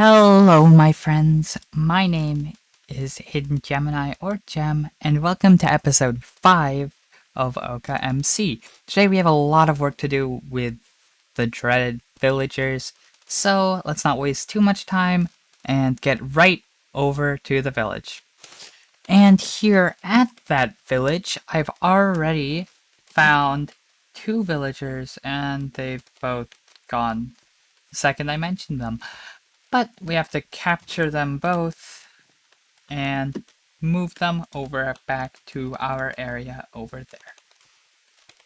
Hello, my friends. My name is Hidden Gemini or Gem, and welcome to episode 5 of Oka MC. Today we have a lot of work to do with the dreaded villagers, so let's not waste too much time and get right over to the village. And here at that village, I've already found 2 villagers, and they've both gone the second I mentioned them. But we have to capture them both and move them over back to our area over there.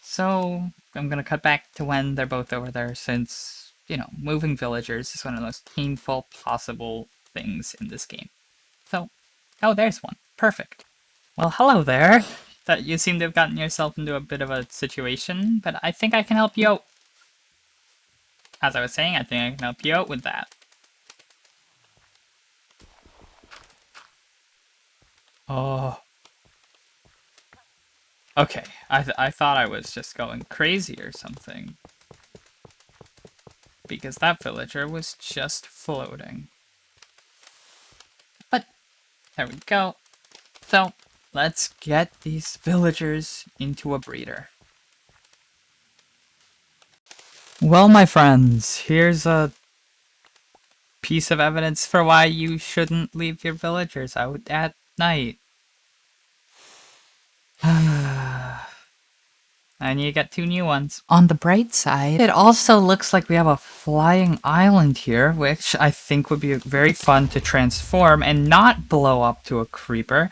So I'm gonna cut back to when they're both over there since, moving villagers is one of the most painful possible things in this game. So, oh, there's one. Perfect. Well, hello there. That you seem to have gotten yourself into a bit of a situation, but I think I can help you out. As I was saying, I think I can help you out with that. Oh. Okay, I thought I was just going crazy or something. Because that villager was just floating. But, there we go. So, let's get these villagers into a breeder. Well, my friends, here's a piece of evidence for why you shouldn't leave your villagers out at night. And you get 2 new ones. On the bright side, it also looks like we have a flying island here, which I think would be very fun to transform and not blow up to a creeper.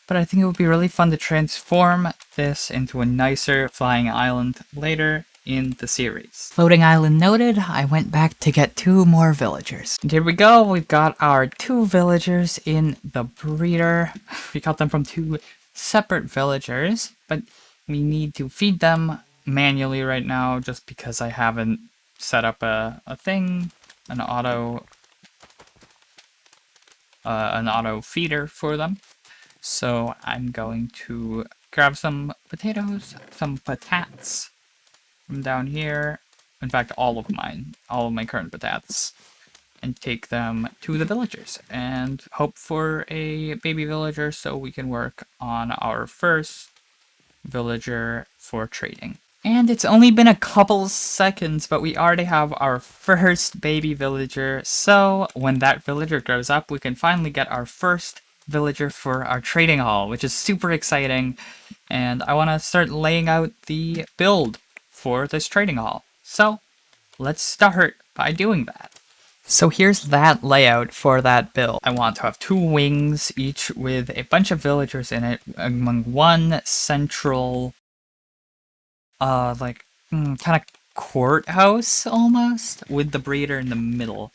But I think it would be really fun to transform this into a nicer flying island later in the series. Floating island noted, I went back to get 2 more villagers. And here we go, we've got our 2 villagers in the breeder. We got them from 2 separate villagers, but we need to feed them manually right now just because I haven't set up an auto feeder for them. So I'm going to grab some potatoes, some patates from down here. In fact, all of my current patates, and take them to the villagers and hope for a baby villager so we can work on our first villager for trading. And it's only been a couple seconds, but we already have our first baby villager, so when that villager grows up, we can finally get our first villager for our trading hall, which is super exciting, and I want to start laying out the build for this trading hall. So, let's start by doing that. So here's that layout for that build. I want to have 2 wings, each with a bunch of villagers in it, among one central, kind of courthouse almost, with the breeder in the middle.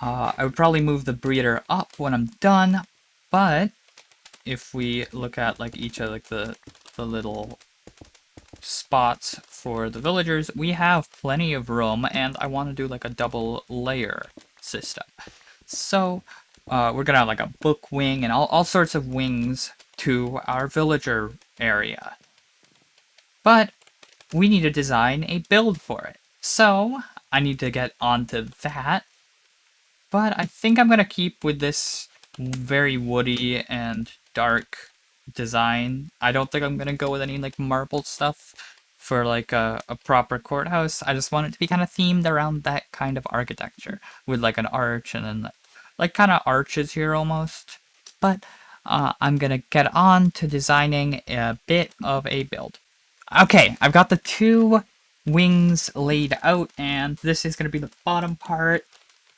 I would probably move the breeder up when I'm done, but if we look at each of the little spots for the villagers, we have plenty of room, and I want to do a double layer system. So we're gonna have a book wing and all sorts of wings to our villager area. But we need to design a build for it. So I need to get onto that. But I think I'm gonna keep with this very woody and dark design. I don't think I'm gonna go with any marble stuff for a proper courthouse. I just want it to be kind of themed around that kind of architecture with an arch and then kind of arches here almost. But I'm gonna get on to designing a bit of a build. Okay, I've got the 2 wings laid out, and this is gonna be the bottom part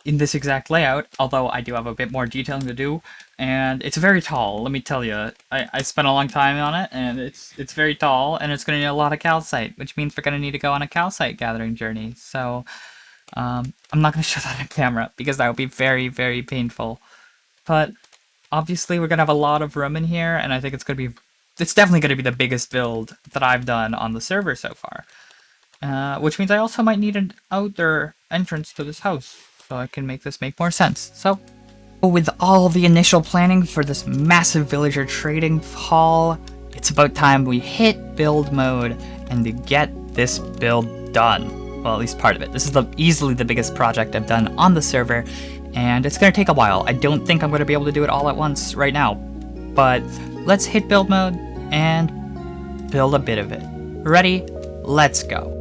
in this exact layout, although I do have a bit more detailing to do, and it's very tall, let me tell you. I spent a long time on it, and it's very tall, and it's going to need a lot of calcite, which means we're going to need to go on a calcite gathering journey, so I'm not going to show that on camera, because that would be very, very painful. But obviously we're going to have a lot of room in here, and I think it's definitely going to be the biggest build that I've done on the server so far. Which means I also might need an outdoor entrance to this house, so I can make this make more sense. So, with all the initial planning for this massive villager trading hall, it's about time we hit build mode and to get this build done. Well, at least part of it. This is easily the biggest project I've done on the server, and it's gonna take a while. I don't think I'm gonna be able to do it all at once right now, but let's hit build mode and build a bit of it. Ready? Let's go.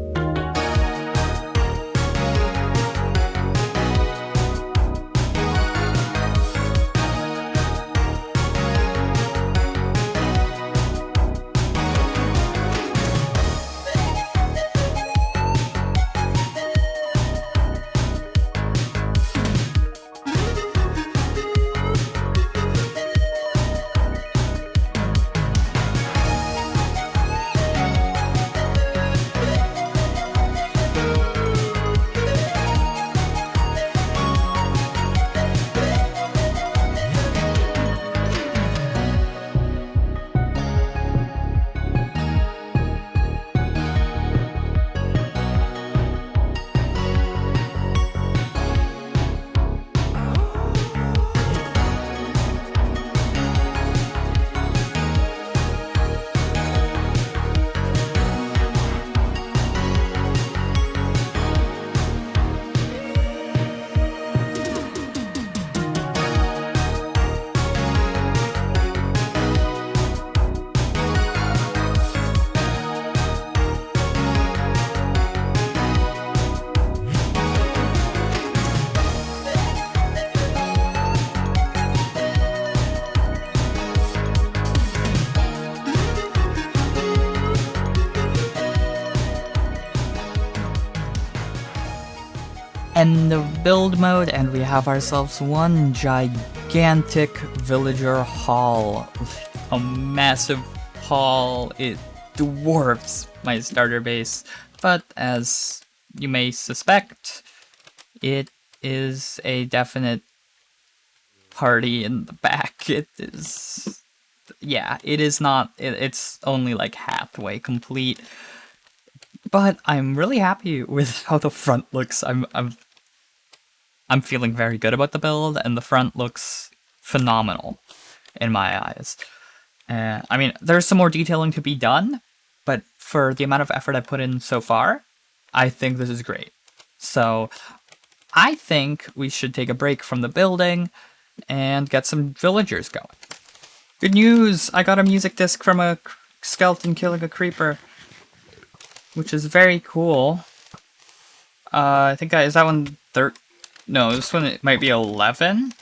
End of build mode, and we have ourselves one gigantic villager hall. A massive hall. It dwarfs my starter base, but as you may suspect, it is a definite party in the back. It is... yeah, it is not... it's only like halfway complete. But I'm really happy with how the front looks. I'm feeling very good about the build, and the front looks phenomenal in my eyes. I mean, there's some more detailing to be done, but for the amount of effort I've put in so far, I think this is great. So I think we should take a break from the building and get some villagers going. Good news! I got a music disc from a skeleton killing a creeper, which is very cool. I think is that one no, this one it might be 11.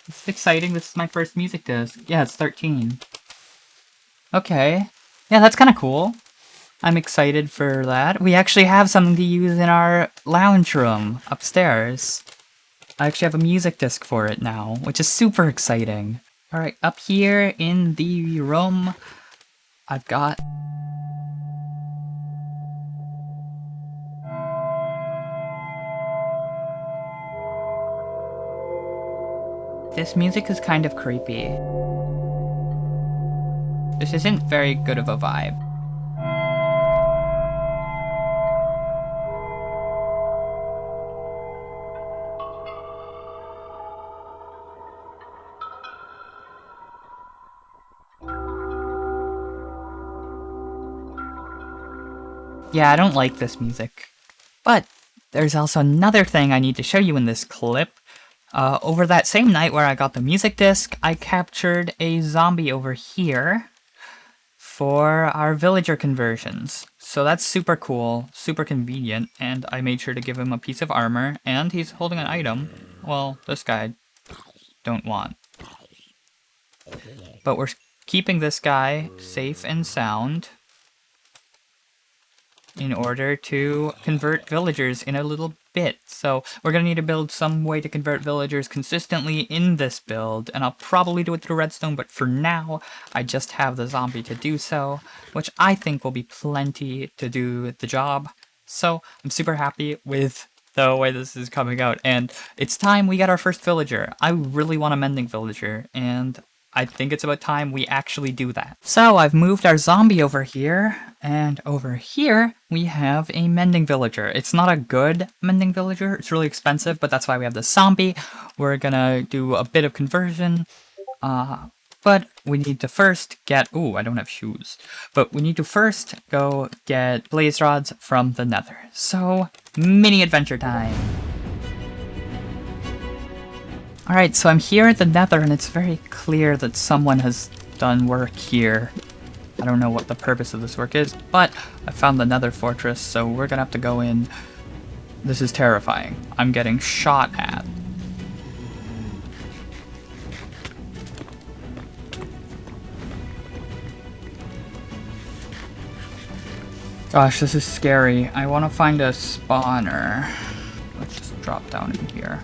This is exciting. This is my first music disc. Yeah, it's 13. Okay. Yeah, that's kind of cool. I'm excited for that. We actually have something to use in our lounge room upstairs. I actually have a music disc for it now, which is super exciting. Alright, up here in the room, I've got... this music is kind of creepy. This isn't very good of a vibe. Yeah, I don't like this music. But there's also another thing I need to show you in this clip. Over that same night where I got the music disc, I captured a zombie over here for our villager conversions. So that's super cool, super convenient, and I made sure to give him a piece of armor, and he's holding an item. Well, this guy don't want. But we're keeping this guy safe and sound in order to convert villagers in a little bit. So we're going to need to build some way to convert villagers consistently in this build, and I'll probably do it through redstone, but for now, I just have the zombie to do so, which I think will be plenty to do the job. So I'm super happy with the way this is coming out, and it's time we get our first villager. I really want a mending villager, and I think it's about time we actually do that. So I've moved our zombie over here, and over here we have a mending villager. It's not a good mending villager, it's really expensive, but that's why we have the zombie. We're gonna do a bit of conversion, but we need to first get... ooh, I don't have shoes. But we need to first go get blaze rods from the nether. So, mini adventure time. Alright, so I'm here at the Nether, and it's very clear that someone has done work here. I don't know what the purpose of this work is, but I found the Nether fortress, so we're gonna have to go in. This is terrifying. I'm getting shot at. Gosh, this is scary. I want to find a spawner. Let's just drop down in here.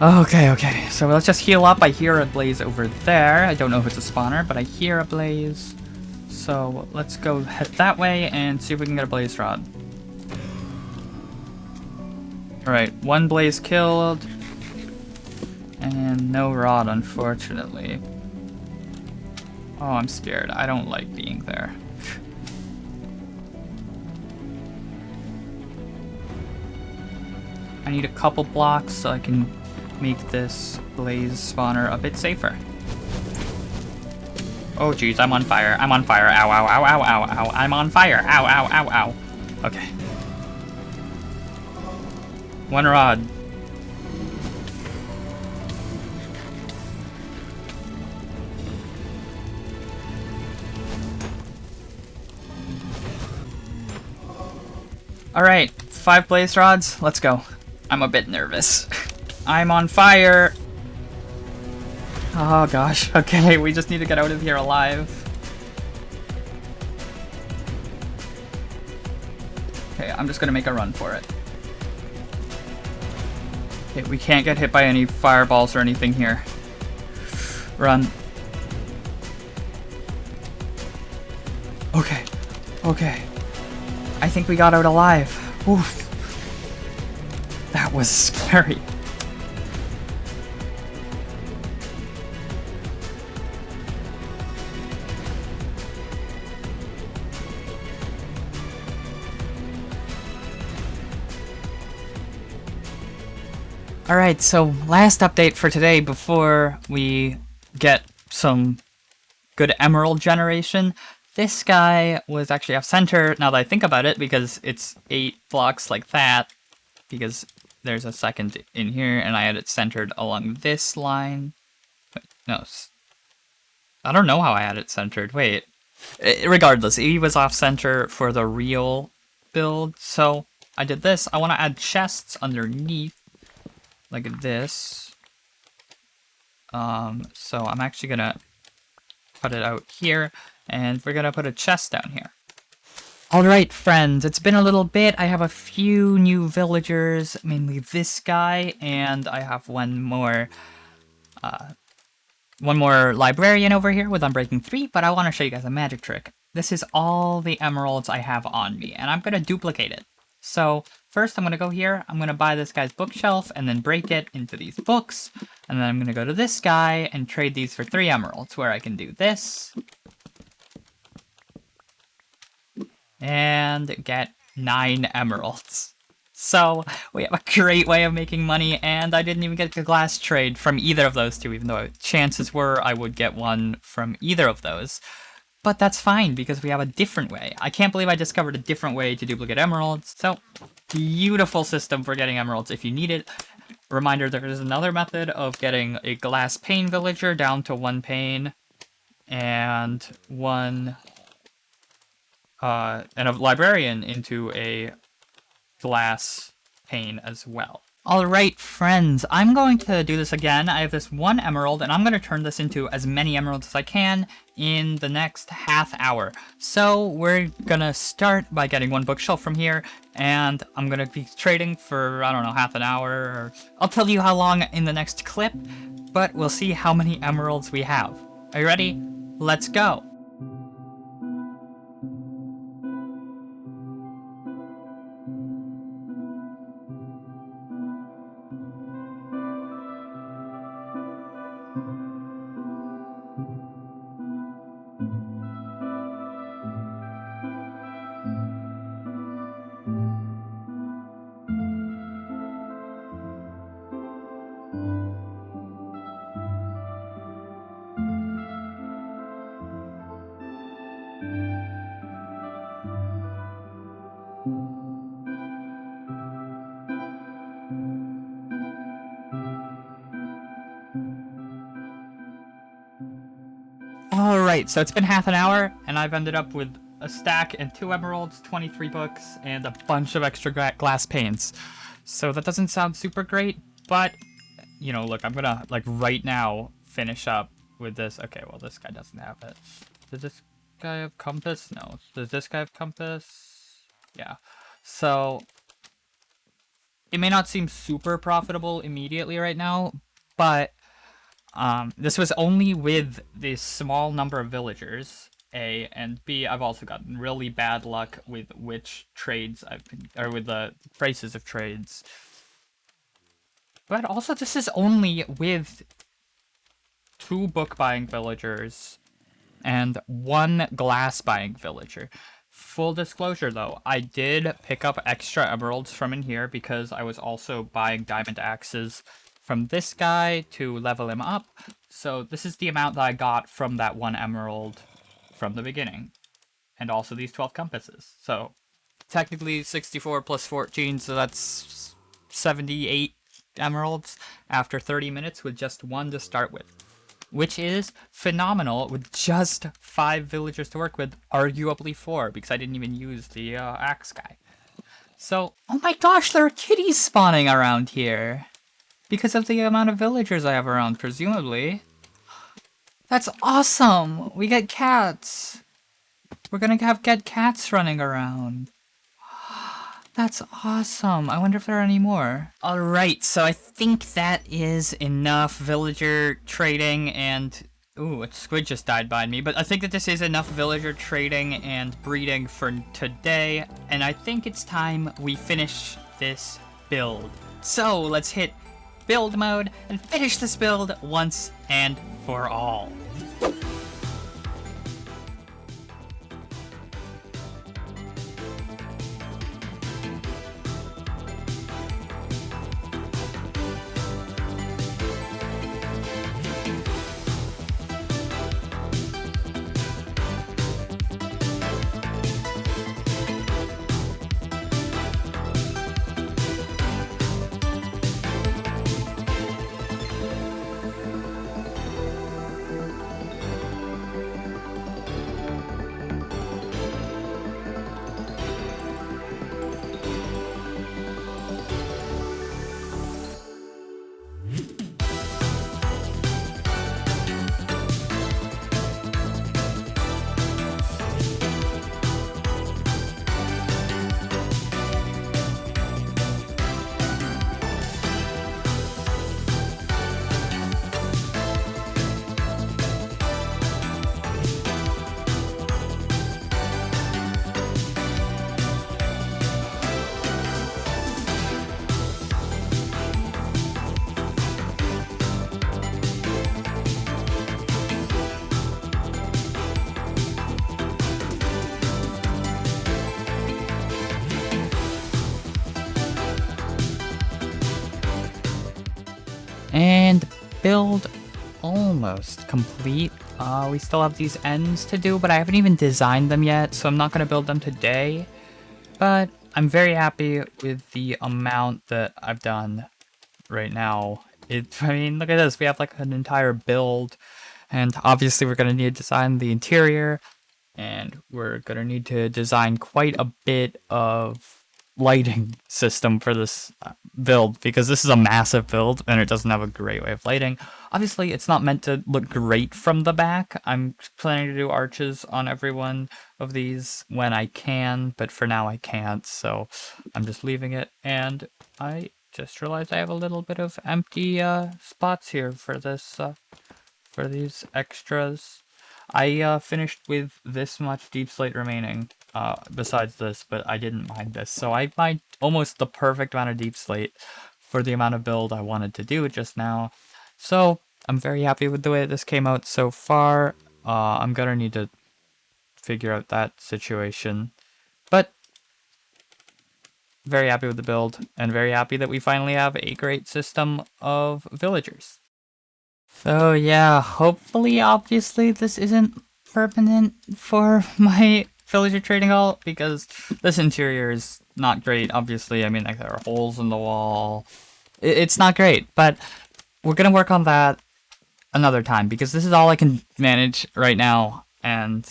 Okay, so let's just heal up. I hear a blaze over there. I don't know if it's a spawner, but I hear a blaze. So let's go head that way and see if we can get a blaze rod. Alright, one blaze killed. And no rod, unfortunately. Oh, I'm scared. I don't like being there. I need a couple blocks so I can make this blaze spawner a bit safer. Oh geez, I'm on fire. I'm on fire. Ow, ow, ow, ow, ow, ow. I'm on fire. Ow, ow, ow, ow. Okay. One rod. Alright, 5 blaze rods. Let's go. I'm a bit nervous. I'm on fire. Oh gosh, okay, we just need to get out of here alive. Okay, I'm just gonna make a run for it. Okay, we can't get hit by any fireballs or anything here. Run. Okay, okay. I think we got out alive. Oof. That was scary. Alright, so last update for today before we get some good emerald generation. This guy was actually off center, now that I think about it, because it's 8 blocks like that, because there's a second in here, and I had it centered along this line. Wait, no, I don't know how I had it centered. Wait. Regardless, he was off center for the real build, so I did this. I want to add chests underneath, like this. So I'm actually gonna put it out here, and we're gonna put a chest down here. Alright friends, it's been a little bit. I have a few new villagers, mainly this guy, and I have one more librarian over here with Unbreaking 3, but I want to show you guys a magic trick. This is all the emeralds I have on me, and I'm going to duplicate it. So first I'm going to go here, I'm going to buy this guy's bookshelf, and then break it into these books, and then I'm going to go to this guy and trade these for 3 emeralds, where I can do this, and get 9 emeralds. So we have a great way of making money, and I didn't even get the glass trade from either of those two, even though chances were I would get one from either of those. But that's fine, because we have a different way. I can't believe I discovered a different way to duplicate emeralds. So, beautiful system for getting emeralds if you need it. Reminder, there is another method of getting a glass pane villager down to 1 pane, and a librarian into a glass pane as well. Alright friends, I'm going to do this again. I have this 1 emerald, and I'm going to turn this into as many emeralds as I can in the next half hour. So we're going to start by getting 1 bookshelf from here, and I'm going to be trading for, I don't know, half an hour, or I'll tell you how long in the next clip, but we'll see how many emeralds we have. Are you ready? Let's go! Alright, so it's been half an hour, and I've ended up with a stack and 2 emeralds, 23 books, and a bunch of extra glass panes. So that doesn't sound super great, but, you know, look, I'm gonna, like, right now finish up with this. Okay, well, this guy doesn't have it. Does this guy have compass? No. Does this guy have compass? Yeah. So, it may not seem super profitable immediately right now, but this was only with this small number of villagers, A, and B, I've also gotten really bad luck with which trades I've been, or with the prices of trades. But also, this is only with 2 book buying villagers and 1 glass buying villager. Full disclosure though, I did pick up extra emeralds from in here because I was also buying diamond axes from this guy to level him up. So this is the amount that I got from that 1 emerald from the beginning. And also these 12 compasses. So technically 64 plus 14, so that's 78 emeralds after 30 minutes with just 1 to start with. Which is phenomenal with just 5 villagers to work with, arguably 4, because I didn't even use the axe guy. So, oh my gosh, there are kitties spawning around here. Because of the amount of villagers I have around, presumably. That's awesome! We get cats! We're gonna get cats running around. That's awesome. I wonder if there are any more. Alright, so I think that is enough villager trading and... Ooh, a squid just died behind me. But I think that this is enough villager trading and breeding for today. And I think it's time we finish this build. So, let's hit build mode and finish this build once and for all. And build almost complete. We still have these ends to do, but I haven't even designed them yet, so I'm not going to build them today. But I'm very happy with the amount that I've done right now. I mean, look at this. We have like an entire build, and obviously we're going to need to design the interior, and we're going to need to design quite a bit of lighting system for this build, because this is a massive build and it doesn't have a great way of lighting. Obviously, it's not meant to look great from the back. I'm planning to do arches on every one of these when I can, but for now I can't, so I'm just leaving it. And I just realized I have a little bit of empty spots here for this, for these extras. I finished with this much deep slate remaining, besides this, but I didn't mind this. So I mined almost the perfect amount of deep slate for the amount of build I wanted to do just now. So I'm very happy with the way this came out so far. I'm gonna need to figure out that situation. But very happy with the build, and very happy that we finally have a great system of villagers. So yeah, hopefully, obviously, this isn't permanent for my villager trading hall, because this interior is not great, obviously. I mean, like, there are holes in the wall. It's not great, but we're gonna work on that. another time because this is all I can manage right now, and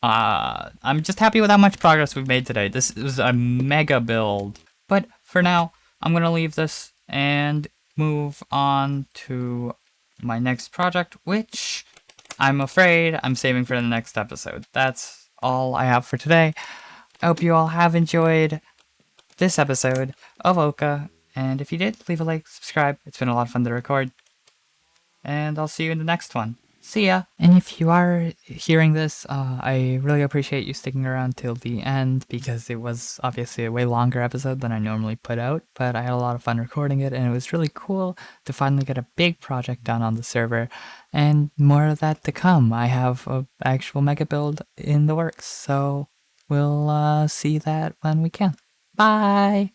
I'm just happy with how much progress we've made today. This is a mega build, but for now, I'm gonna leave this and move on to my next project, which I'm afraid I'm saving for the next episode. That's all I have for today. I hope you all have enjoyed this episode of Oka, and if you did, leave a like, subscribe. It's been a lot of fun to record, and I'll see you in the next one. See ya! And if you are hearing this, I really appreciate you sticking around till the end because it was obviously a way longer episode than I normally put out, but I had a lot of fun recording it, and it was really cool to finally get a big project done on the server, and more of that to come. I have an actual mega build in the works, so we'll see that when we can. Bye!